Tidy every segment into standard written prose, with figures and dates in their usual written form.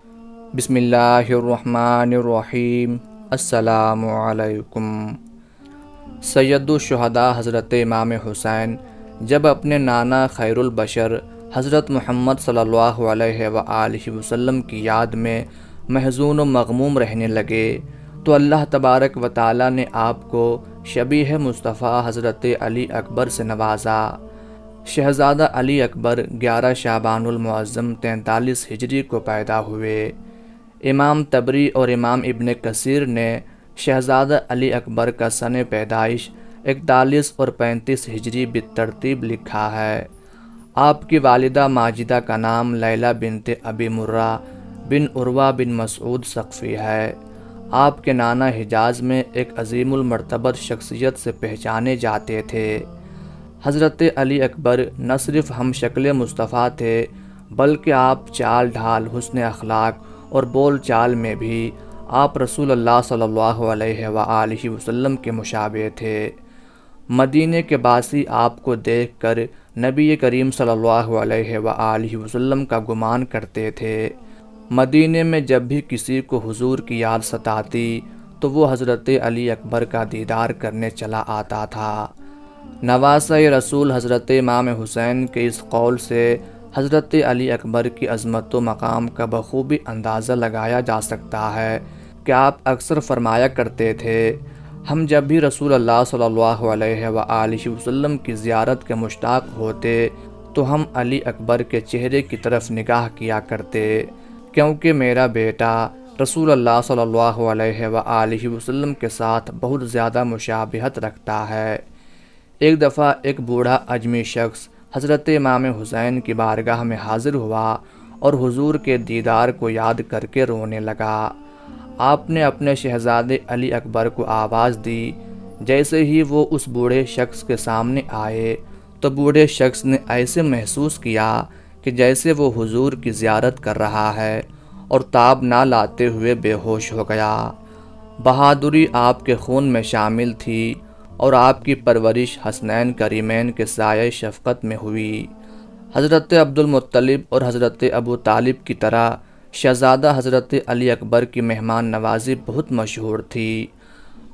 بسم اللہ الرحمن الرحیم۔ السلام علیکم۔ سید الشہداء حضرت امام حسین جب اپنے نانا خیر البشر حضرت محمد صلی اللہ علیہ وآلہ وسلم کی یاد میں محزون و مغموم رہنے لگے تو اللہ تبارک و تعالی نے آپ کو شبیہ مصطفیٰ حضرت علی اکبر سے نوازا۔ شہزادہ علی اکبر 11 شعبان المعظم 43 ہجری کو پیدا ہوئے۔ امام طبری اور امام ابن کثیر نے شہزادہ علی اکبر کا سن پیدائش 41 اور 35 ہجری بالترتیب لکھا ہے۔ آپ کی والدہ ماجدہ کا نام لیلہ بنت ابی مرہ بن عروہ بن مسعود ثقفی ہے۔ آپ کے نانا حجاز میں ایک عظیم المرتبت شخصیت سے پہچانے جاتے تھے۔ حضرت علی اکبر نہ صرف ہم شکل مصطفیٰ تھے بلکہ آپ چال ڈھال، حسن اخلاق اور بول چال میں بھی آپ رسول اللہ صلی اللہ علیہ وآلہ وسلم کے مشابہ تھے۔ مدینے کے باسی آپ کو دیکھ کر نبی کریم صلی اللہ علیہ وآلہ وسلم کا گمان کرتے تھے۔ مدینے میں جب بھی کسی کو حضور کی یاد ستاتی تو وہ حضرت علی اکبر کا دیدار کرنے چلا آتا تھا۔ نواسہ رسول حضرت امام حسین کے اس قول سے حضرت علی اکبر کی عظمت و مقام کا بخوبی اندازہ لگایا جا سکتا ہے کہ آپ اکثر فرمایا کرتے تھے، ہم جب بھی رسول اللہ صلی اللہ علیہ وآلہ وسلم کی زیارت کے مشتاق ہوتے تو ہم علی اکبر کے چہرے کی طرف نگاہ کیا کرتے، کیونکہ میرا بیٹا رسول اللہ صلی اللہ علیہ وآلہ وسلم کے ساتھ بہت زیادہ مشابہت رکھتا ہے۔ ایک دفعہ ایک بوڑھا اجمی شخص حضرت امام حسین کی بارگاہ میں حاضر ہوا اور حضور کے دیدار کو یاد کر کے رونے لگا۔ آپ نے اپنے شہزادے علی اکبر کو آواز دی۔ جیسے ہی وہ اس بوڑھے شخص کے سامنے آئے تو بوڑھے شخص نے ایسے محسوس کیا کہ جیسے وہ حضور کی زیارت کر رہا ہے اور تاب نہ لاتے ہوئے بے ہوش ہو گیا۔ بہادری آپ کے خون میں شامل تھی اور آپ کی پرورش حسنین کریمین کے سایہ شفقت میں ہوئی۔ حضرت عبد المطلب اور حضرت ابو طالب کی طرح شہزادہ حضرت علی اکبر کی مہمان نوازی بہت مشہور تھی۔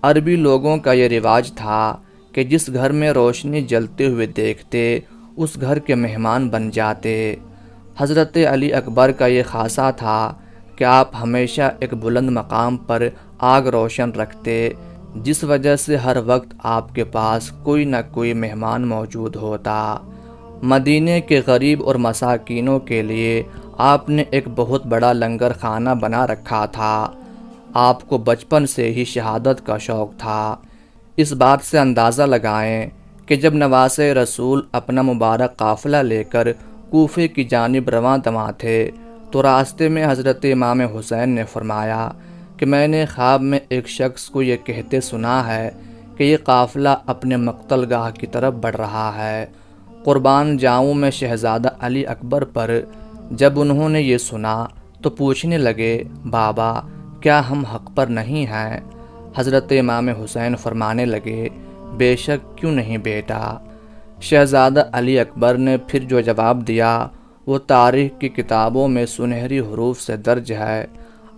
عربی لوگوں کا یہ رواج تھا کہ جس گھر میں روشنی جلتے ہوئے دیکھتے اس گھر کے مہمان بن جاتے۔ حضرت علی اکبر کا یہ خاصہ تھا کہ آپ ہمیشہ ایک بلند مقام پر آگ روشن رکھتے، جس وجہ سے ہر وقت آپ کے پاس کوئی نہ کوئی مہمان موجود ہوتا۔ مدینے کے غریب اور مساکینوں کے لیے آپ نے ایک بہت بڑا لنگر خانہ بنا رکھا تھا۔ آپ کو بچپن سے ہی شہادت کا شوق تھا۔ اس بات سے اندازہ لگائیں کہ جب نواسہ رسول اپنا مبارک قافلہ لے کر کوفے کی جانب رواں دواں تھے تو راستے میں حضرت امام حسین نے فرمایا کہ میں نے خواب میں ایک شخص کو یہ کہتے سنا ہے کہ یہ قافلہ اپنے مقتل گاہ کی طرف بڑھ رہا ہے۔ قربان جاؤں میں شہزادہ علی اکبر پر جب انہوں نے یہ سنا تو پوچھنے لگے، بابا کیا ہم حق پر نہیں ہیں؟ حضرت امام حسین فرمانے لگے، بے شک کیوں نہیں بیٹا۔ شہزادہ علی اکبر نے پھر جو جواب دیا وہ تاریخ کی کتابوں میں سنہری حروف سے درج ہے۔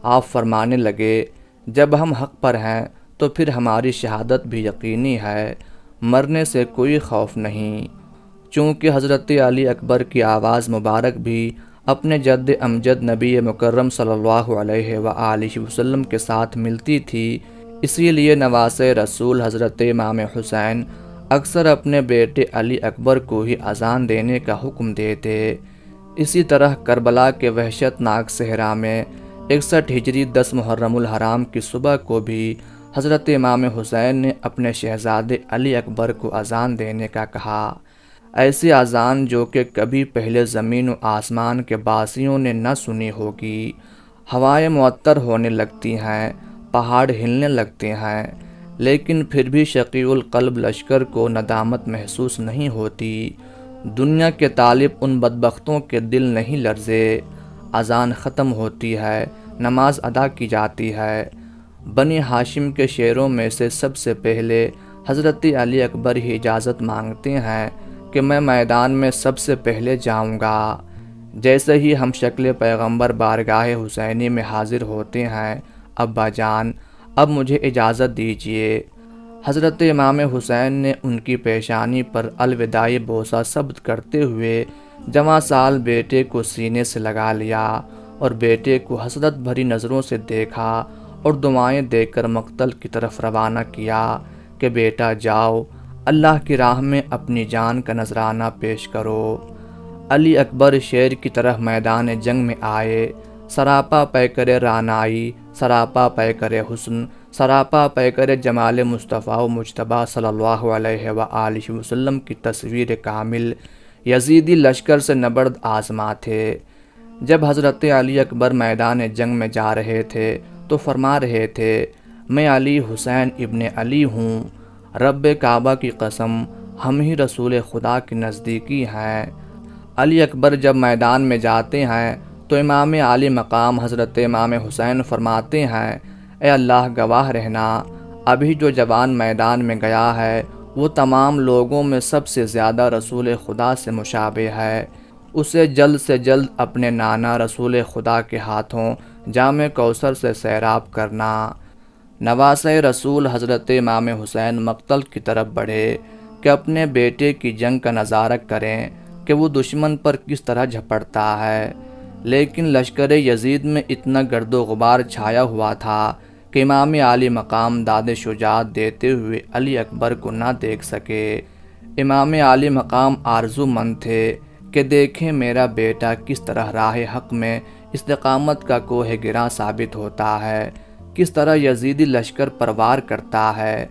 آپ فرمانے لگے، جب ہم حق پر ہیں تو پھر ہماری شہادت بھی یقینی ہے، مرنے سے کوئی خوف نہیں۔ چونکہ حضرت علی اکبر کی آواز مبارک بھی اپنے جد امجد نبی مکرم صلی اللہ علیہ وآلہ وسلم کے ساتھ ملتی تھی، اسی لیے نواسہ رسول حضرت امام حسین اکثر اپنے بیٹے علی اکبر کو ہی اذان دینے کا حکم دیتے۔ اسی طرح کربلا کے وحشت ناک صحرا میں 61 ہجری 10 محرم الحرام کی صبح کو بھی حضرت امام حسین نے اپنے شہزادے علی اکبر کو اذان دینے کا کہا، ایسی اذان جو کہ کبھی پہلے زمین و آسمان کے باسیوں نے نہ سنی ہوگی۔ ہوائیں معطر ہونے لگتی ہیں، پہاڑ ہلنے لگتے ہیں، لیکن پھر بھی شقیع القلب لشکر کو ندامت محسوس نہیں ہوتی۔ دنیا کے طالب ان بدبختوں کے دل نہیں لرزے۔ اذان ختم ہوتی ہے، نماز ادا کی جاتی ہے۔ بنی ہاشم کے شیروں میں سے سب سے پہلے حضرت علی اکبر ہی اجازت مانگتے ہیں کہ میں میدان میں سب سے پہلے جاؤں گا۔ جیسے ہی ہم شکل پیغمبر بارگاہ حسینی میں حاضر ہوتے ہیں، ابا جان اب مجھے اجازت دیجیے۔ حضرت امام حسین نے ان کی پیشانی پر الوداعی بوسہ ثبت کرتے ہوئے جواں سال بیٹے کو سینے سے لگا لیا اور بیٹے کو حسرت بھری نظروں سے دیکھا اور دعائیں دے کر مقتل کی طرف روانہ کیا کہ بیٹا جاؤ، اللہ کی راہ میں اپنی جان کا نذرانہ پیش کرو۔ علی اکبر شیر کی طرح میدان جنگ میں آئے، سراپا پیکر رانائی، سراپا پیکر حسن، سراپا پیکر جمال مصطفیٰ و مجتبیٰ صلی اللہ علیہ وآلہ وسلم کی تصویر کامل یزیدی لشکر سے نبرد آزما تھے۔ جب حضرت علی اکبر میدان جنگ میں جا رہے تھے تو فرما رہے تھے، میں علی حسین ابن علی ہوں، رب کعبہ کی قسم ہم ہی رسول خدا کے نزدیکی ہیں۔ علی اکبر جب میدان میں جاتے ہیں تو امام عالی مقام حضرت امام حسین فرماتے ہیں، اے اللہ گواہ رہنا، ابھی جو جوان میدان میں گیا ہے وہ تمام لوگوں میں سب سے زیادہ رسول خدا سے مشابہ ہے، اسے جلد سے جلد اپنے نانا رسول خدا کے ہاتھوں جام کوثر سے سیراب کرنا۔ نواسۂ رسول حضرت امام حسین مقتل کی طرف بڑھے کہ اپنے بیٹے کی جنگ کا نظارہ کریں کہ وہ دشمن پر کس طرح جھپٹتا ہے، لیکن لشکر یزید میں اتنا گرد و غبار چھایا ہوا تھا کہ امام عالی مقام داد شجاعت دیتے ہوئے علی اکبر کو نہ دیکھ سکے۔ امام عالی مقام آرزو مند تھے کہ دیکھیں میرا بیٹا کس طرح راہ حق میں استقامت کا کوہ گراں ثابت ہوتا ہے، کس طرح یزیدی لشکر پر وار کرتا ہے۔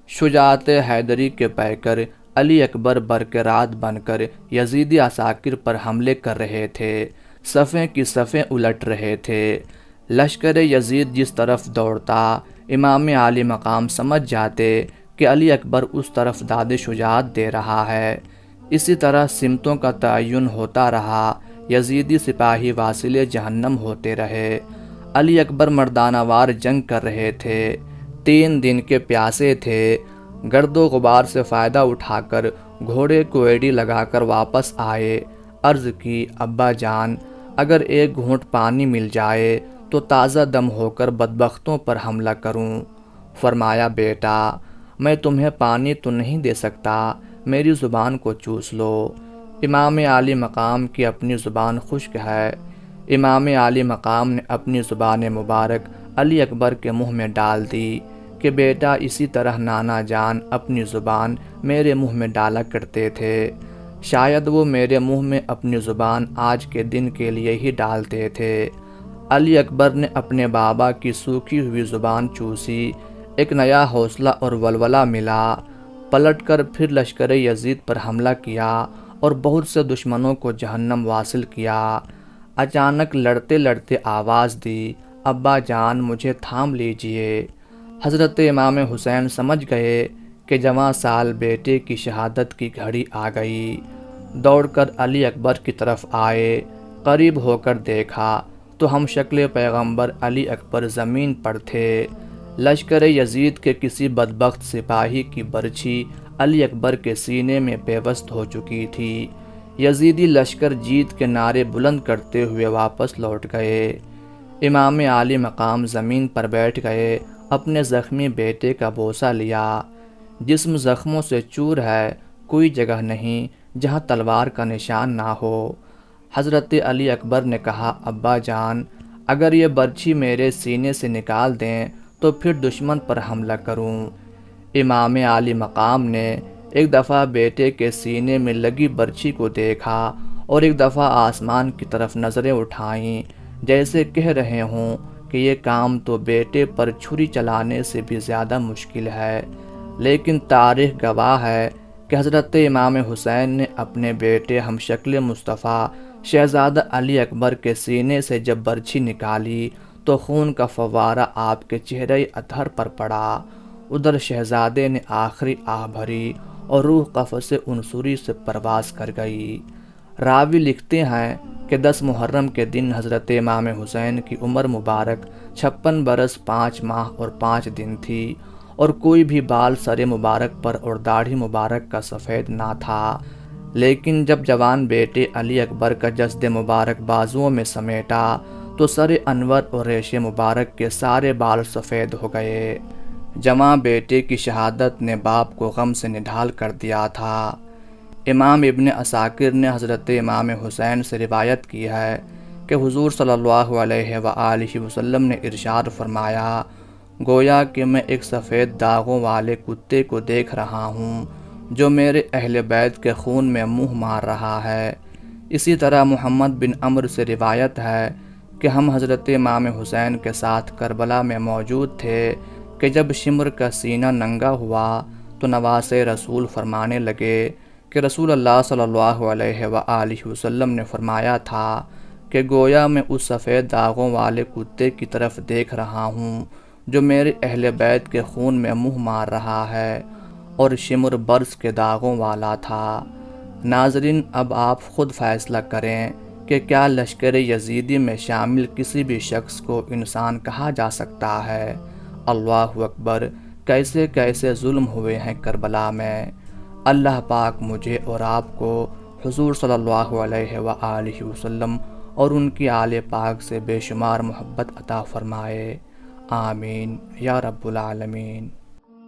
شجاعت حیدری کے پیکر علی اکبر برق رات بن کر یزیدی عساکر پر حملے کر رہے تھے، صفیں کی صفیں الٹ رہے تھے۔ لشکر یزید جس طرف دوڑتا امام عالی مقام سمجھ جاتے کہ علی اکبر اس طرف داد شجاعت دے رہا ہے۔ اسی طرح سمتوں کا تعین ہوتا رہا، یزیدی سپاہی واصل جہنم ہوتے رہے۔ علی اکبر مردانہ وار جنگ کر رہے تھے، 3 دن کے پیاسے تھے، گرد و غبار سے فائدہ اٹھا کر گھوڑے کو ایڑی لگا کر واپس آئے۔ عرض کی، ابا جان اگر ایک گھونٹ پانی مل جائے تو تازہ دم ہو کر بدبختوں پر حملہ کروں۔ فرمایا، بیٹا میں تمہیں پانی تو نہیں دے سکتا، میری زبان کو چوس لو۔ امام عالی مقام کی اپنی زبان خشک ہے۔ امام عالی مقام نے اپنی زبان مبارک علی اکبر کے منہ میں ڈال دی کہ بیٹا اسی طرح نانا جان اپنی زبان میرے منہ میں ڈالا کرتے تھے، شاید وہ میرے منہ میں اپنی زبان آج کے دن کے لیے ہی ڈالتے تھے۔ علی اکبر نے اپنے بابا کی سوکھی ہوئی زبان چوسی، ایک نیا حوصلہ اور ولولہ ملا، پلٹ کر پھر لشکر یزید پر حملہ کیا اور بہت سے دشمنوں کو جہنم واصل کیا۔ اچانک لڑتے لڑتے آواز دی، ابا جان مجھے تھام لیجئے۔ حضرت امام حسین سمجھ گئے کہ جواں سال بیٹے کی شہادت کی گھڑی آ گئی، دوڑ کر علی اکبر کی طرف آئے، قریب ہو کر دیکھا تو ہم شکل پیغمبر علی اکبر زمین پر تھے۔ لشکر یزید کے کسی بدبخت سپاہی کی برچھی علی اکبر کے سینے میں پیوست ہو چکی تھی۔ یزیدی لشکر جیت کے نعرے بلند کرتے ہوئے واپس لوٹ گئے۔ امام عالی مقام زمین پر بیٹھ گئے، اپنے زخمی بیٹے کا بوسہ لیا۔ جسم زخموں سے چور ہے، کوئی جگہ نہیں جہاں تلوار کا نشان نہ ہو۔ حضرت علی اکبر نے کہا، ابا جان اگر یہ برچھی میرے سینے سے نکال دیں تو پھر دشمن پر حملہ کروں۔ امام عالی مقام نے ایک دفعہ بیٹے کے سینے میں لگی برچھی کو دیکھا اور ایک دفعہ آسمان کی طرف نظریں اٹھائیں، جیسے کہہ رہے ہوں کہ یہ کام تو بیٹے پر چھری چلانے سے بھی زیادہ مشکل ہے۔ لیکن تاریخ گواہ ہے کہ حضرت امام حسین نے اپنے بیٹے ہم شکل مصطفیٰ شہزادہ علی اکبر کے سینے سے جب برچھی نکالی تو خون کا فوارہ آپ کے چہرے اطہر پر پڑا۔ ادھر شہزادے نے آخری آہ بھری اور روح قفس عنصری سے پرواز کر گئی۔ راوی لکھتے ہیں کہ 10 محرم کے دن حضرت امام حسین کی عمر مبارک 56 برس 5 ماہ اور 5 دن تھی اور کوئی بھی بال سر مبارک پر اور داڑھی مبارک کا سفید نہ تھا۔ لیکن جب جوان بیٹے علی اکبر کا جسد مبارک بازوؤں میں سمیٹا تو سر انور اور ریش مبارک کے سارے بال سفید ہو گئے۔ جوان بیٹے کی شہادت نے باپ کو غم سے نڈھال کر دیا تھا۔ امام ابن عساکر نے حضرت امام حسین سے روایت کی ہے کہ حضور صلی اللہ علیہ وآلہ وسلم نے ارشاد فرمایا، گویا کہ میں ایک سفید داغوں والے کتے کو دیکھ رہا ہوں جو میرے اہل بیت کے خون میں منہ مار رہا ہے۔ اسی طرح محمد بن عمرو سے روایت ہے کہ ہم حضرت امام حسین کے ساتھ کربلا میں موجود تھے کہ جب شمر کا سینہ ننگا ہوا تو نواس رسول فرمانے لگے کہ رسول اللہ صلی اللہ علیہ وآلہ وسلم نے فرمایا تھا کہ گویا میں اس سفید داغوں والے کتے کی طرف دیکھ رہا ہوں جو میرے اہل بیت کے خون میں منہ مار رہا ہے، اور شمر برس کے داغوں والا تھا۔ ناظرین، اب آپ خود فیصلہ کریں کہ کیا لشکر یزیدی میں شامل کسی بھی شخص کو انسان کہا جا سکتا ہے؟ اللہ اکبر، کیسے کیسے ظلم ہوئے ہیں کربلا میں۔ اللہ پاک مجھے اور آپ کو حضور صلی اللہ علیہ وآلہ وسلم اور ان کی آل پاک سے بے شمار محبت عطا فرمائے، آمین یا رب العالمین۔